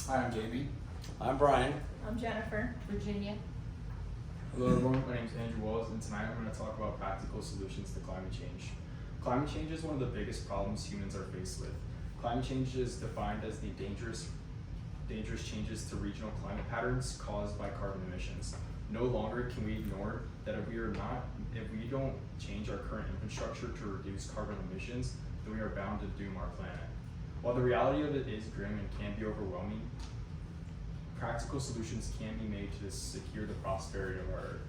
Hi, I'm JB. I'm Brian. I'm Jennifer. Virginia. Hello everyone, my name is Andrew Walls, and tonight I'm going to talk about practical solutions to climate change. Climate change is one of the biggest problems humans are faced with. Climate change is defined as the dangerous changes to regional climate patterns caused by carbon emissions. No longer can we ignore that if we don't change our current infrastructure to reduce carbon emissions, then we are bound to doom our planet. While the reality of it is grim and can be overwhelming, practical solutions can be made to secure the prosperity of our Earth.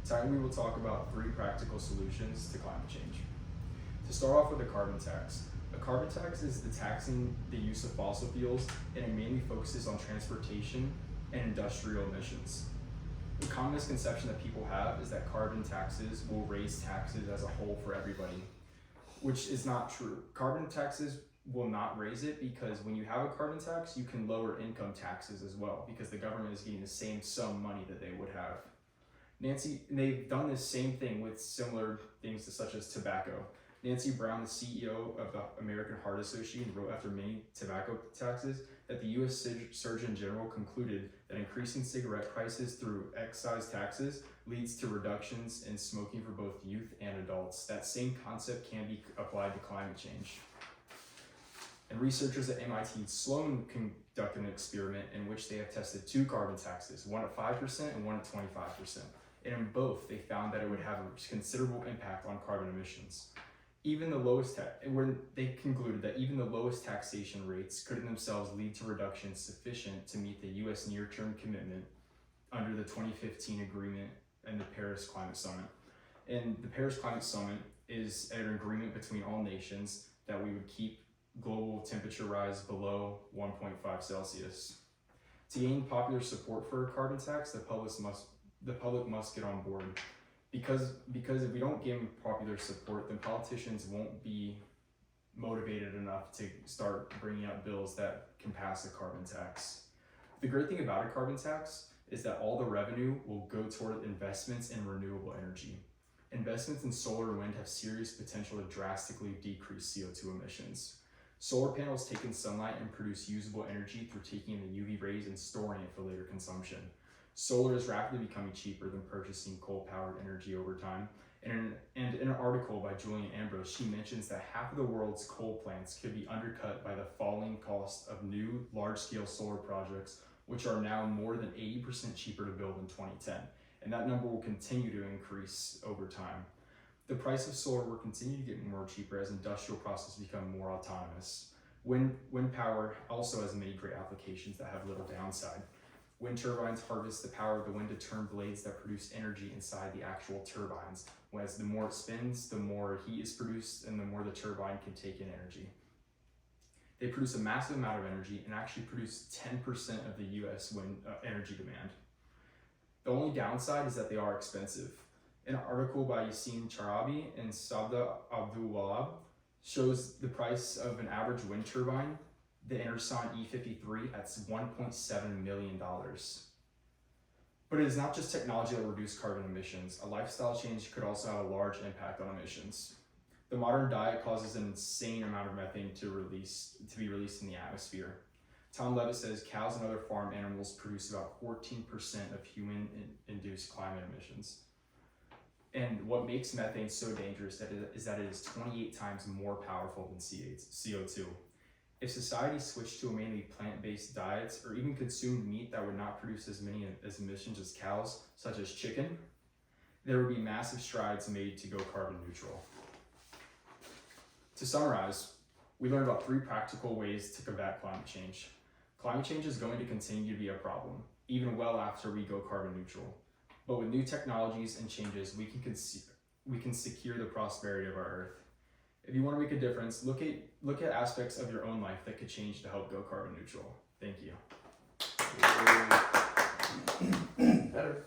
Tonight we will talk about 3 practical solutions to climate change. To start off with a carbon tax. A carbon tax is the taxing the use of fossil fuels, and it mainly focuses on transportation and industrial emissions. The common misconception that people have is that carbon taxes will raise taxes as a whole for everybody, which is not true. Carbon taxes will not raise it because when you have a carbon tax, you can lower income taxes as well because the government is getting the same sum money that they would have. They've done the same thing with similar things such as tobacco. Nancy Brown, the CEO of the American Heart Association, wrote after many tobacco taxes that the U.S. Surgeon General concluded that increasing cigarette prices through excise taxes leads to reductions in smoking for both youth and adults. That same concept can be applied to climate change. And researchers at MIT Sloan conducted an experiment in which they have tested 2 carbon taxes, one at 5% and one at 25%. And in both, they found that it would have a considerable impact on carbon emissions. They concluded that even the lowest taxation rates could in themselves lead to reductions sufficient to meet the U.S. near-term commitment under the 2015 agreement and the Paris Climate Summit. And the Paris Climate Summit is an agreement between all nations that we would keep global temperature rise below 1.5 Celsius. To gain popular support for a carbon tax, the public must get on board. Because if we don't give them popular support, then politicians won't be motivated enough to start bringing up bills that can pass a carbon tax. The great thing about a carbon tax is that all the revenue will go toward investments in renewable energy. Investments in solar and wind have serious potential to drastically decrease CO2 emissions. Solar panels take in sunlight and produce usable energy through taking in the UV rays and storing it for later consumption. Solar is rapidly becoming cheaper than purchasing coal-powered energy over time. And in an article by Julian Ambrose, she mentions that half of the world's coal plants could be undercut by the falling cost of new large-scale solar projects, which are now more than 80% cheaper to build in 2010. And that number will continue to increase over time. The price of solar will continue to get more cheaper as industrial processes become more autonomous. Wind power also has many great applications that have little downside. Wind turbines harvest the power of the wind to turn blades that produce energy inside the actual turbines. Whereas the more it spins, the more heat is produced and the more the turbine can take in energy. They produce a massive amount of energy and actually produce 10% of the US wind energy demand. The only downside is that they are expensive. An article by Yassine Charabi and Sabda Abdul-Wahab shows the price of an average wind turbine, the Enerson E53, at $1.7 million. But it is not just technology that will reduce carbon emissions. A lifestyle change could also have a large impact on emissions. The modern diet causes an insane amount of methane to be released in the atmosphere. Tom Levitt says cows and other farm animals produce about 14% of human-induced climate emissions. And what makes methane so dangerous is that it is 28 times more powerful than CO2. If society switched to a mainly plant-based diets or even consumed meat that would not produce as many emissions as cows, such as chicken, there would be massive strides made to go carbon neutral. To summarize, we learned about 3 practical ways to combat climate change. Climate change is going to continue to be a problem, even well after we go carbon neutral. But with new technologies and changes, we can secure the prosperity of our Earth. If you want to make a difference, look at aspects of your own life that could change to help go carbon neutral. Thank you. Better.